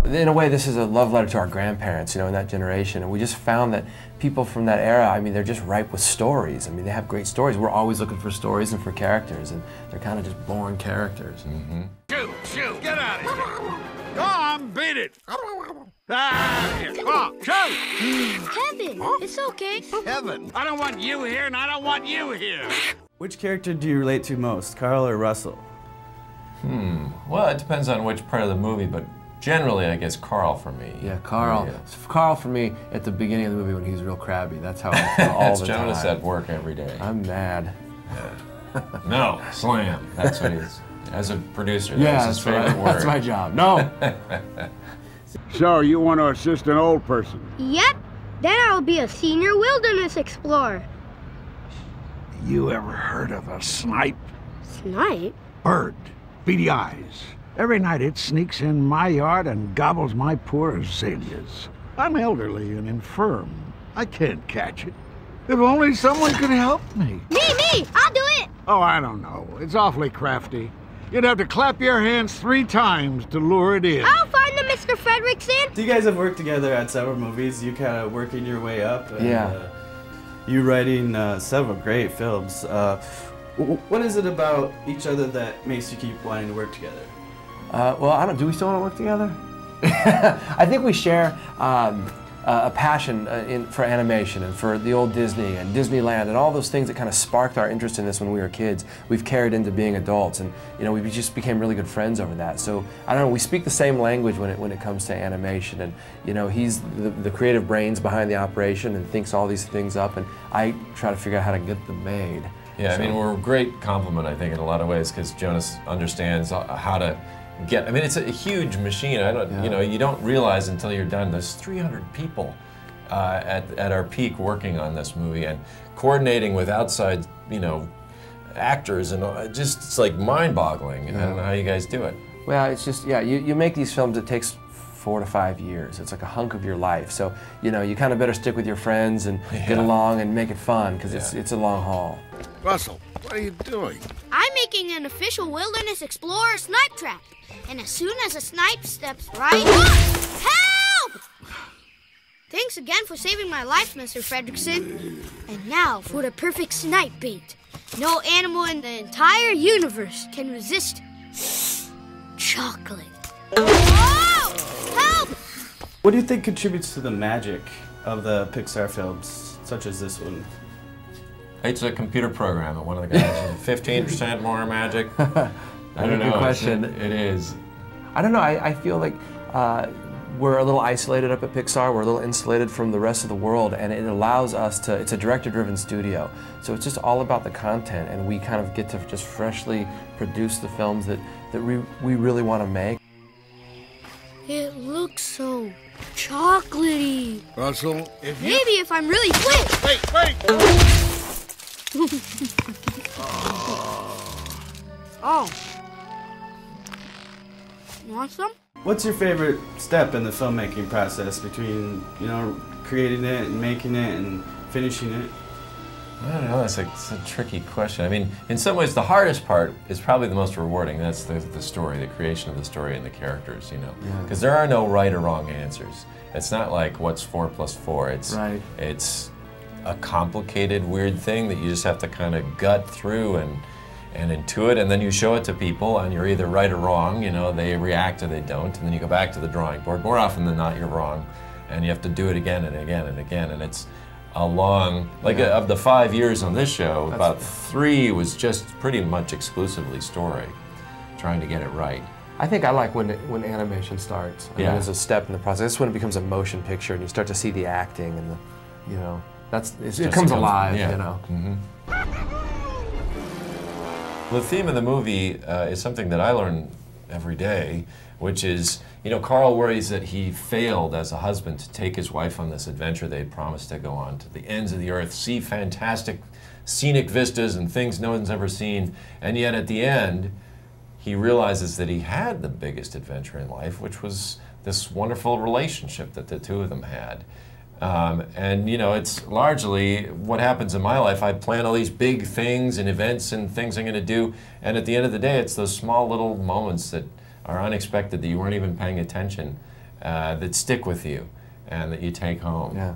In a way, this is a love letter to our grandparents, you know, in that generation, and we just found that people from that era, I mean, they're just ripe with stories. I mean, they have great stories. We're always looking for stories and for characters, and they're kind of just born characters. Mm-hmm. Shoot, get out of here. Go on, beat it. Here, come on, shoot. Kevin, it's okay. Kevin, I don't want you here, and I don't want you here. Which character do you relate to most, Carl or Russell? Well, it depends on which part of the movie, but generally, I guess Carl for me. Yeah, Carl. Yeah. Carl for me at the beginning of the movie when he's real crabby. That's how I feel all That's the Jonas time. at work every day. I'm mad. No, slam. That's what he is. As a producer, Yeah, that's his favorite word. That's my job. No. So, you want to assist an old person? Yep. Then I'll be a senior wilderness explorer. You ever heard of a snipe? Snipe? Bird. Beady eyes. Every night it sneaks in my yard and gobbles my poor azaleas. I'm elderly and infirm. I can't catch it. If only someone could help me. Me! I'll do it! Oh, I don't know. It's awfully crafty. You'd have to clap your hands 3 times to lure it in. I'll find them, Mr. Fredrickson! So you guys have worked together at several movies. You kind of working your way up. And, Yeah. You writing several great films. What is it about each other that makes you keep wanting to work together? Well, do we still want to work together? I think we share a passion for animation and for the old Disney and Disneyland and all those things that kind of sparked our interest in this when we were kids. We've carried into being adults, and you know, we just became really good friends over that. So I don't know, we speak the same language when it comes to animation, and you know, he's the creative brains behind the operation and thinks all these things up, and I try to figure out how to get them made. Yeah, So, I mean, we're a great compliment, I think, in a lot of ways, because Jonas understands how to get. I mean, it's a huge machine. You know, you don't realize until you're done. There's 300 people at our peak working on this movie, and coordinating with outside, you know, actors, and just it's like mind-boggling. I don't know how you guys do it. Well, it's just, yeah, you make these films, it takes 4 to 5 years. It's like a hunk of your life. So, you know, you kind of better stick with your friends and get along and make it fun, because it's a long haul. Russell, what are you doing? I'm making an official Wilderness Explorer snipe trap. And as soon as a snipe steps right up, help! Thanks again for saving my life, Mr. Fredrickson. And now for the perfect snipe bait. No animal in the entire universe can resist chocolate. Whoa! Help! What do you think contributes to the magic of the Pixar films, such as this one? It's a computer program at one of the guys. 15% more magic. I don't know. Good question. It is. I don't know, I feel like we're a little isolated up at Pixar, we're a little insulated from the rest of the world, and it allows us to, it's a director-driven studio, so it's just all about the content, and we kind of get to just freshly produce the films that we really want to make. It looks so chocolatey. Russell, if you... Maybe if I'm really quick. Wait! Oh. You want some? What's your favorite step in the filmmaking process between, you know, creating it and making it and finishing it? I don't know, it's a tricky question. I mean, in some ways, the hardest part is probably the most rewarding. That's the story, the creation of the story and the characters, you know. Because there are no right or wrong answers. It's not like, what's 4 plus 4? It's a complicated, weird thing that you just have to kind of gut through and intuit, and then you show it to people, and you're either right or wrong, you know, they react or they don't, and then you go back to the drawing board. More often than not, you're wrong, and you have to do it again and again and again, and it's a long, of the 5 years on this show, about 3 was just pretty much exclusively story, trying to get it right. I think I like when animation starts. I mean, as a step in the process. That's when it becomes a motion picture, and you start to see the acting and the, you know, it comes alive, you know. The theme of the movie is something that I learn every day, which is, you know, Carl worries that he failed as a husband to take his wife on this adventure they had promised to go on to the ends of the earth, see fantastic scenic vistas and things no one's ever seen, and yet at the end, he realizes that he had the biggest adventure in life, which was this wonderful relationship that the two of them had. And you know, it's largely what happens in my life. I plan all these big things and events and things I'm going to do, and at the end of the day, it's those small little moments that are unexpected that you weren't even paying attention. that stick with you and that you take home. Yeah.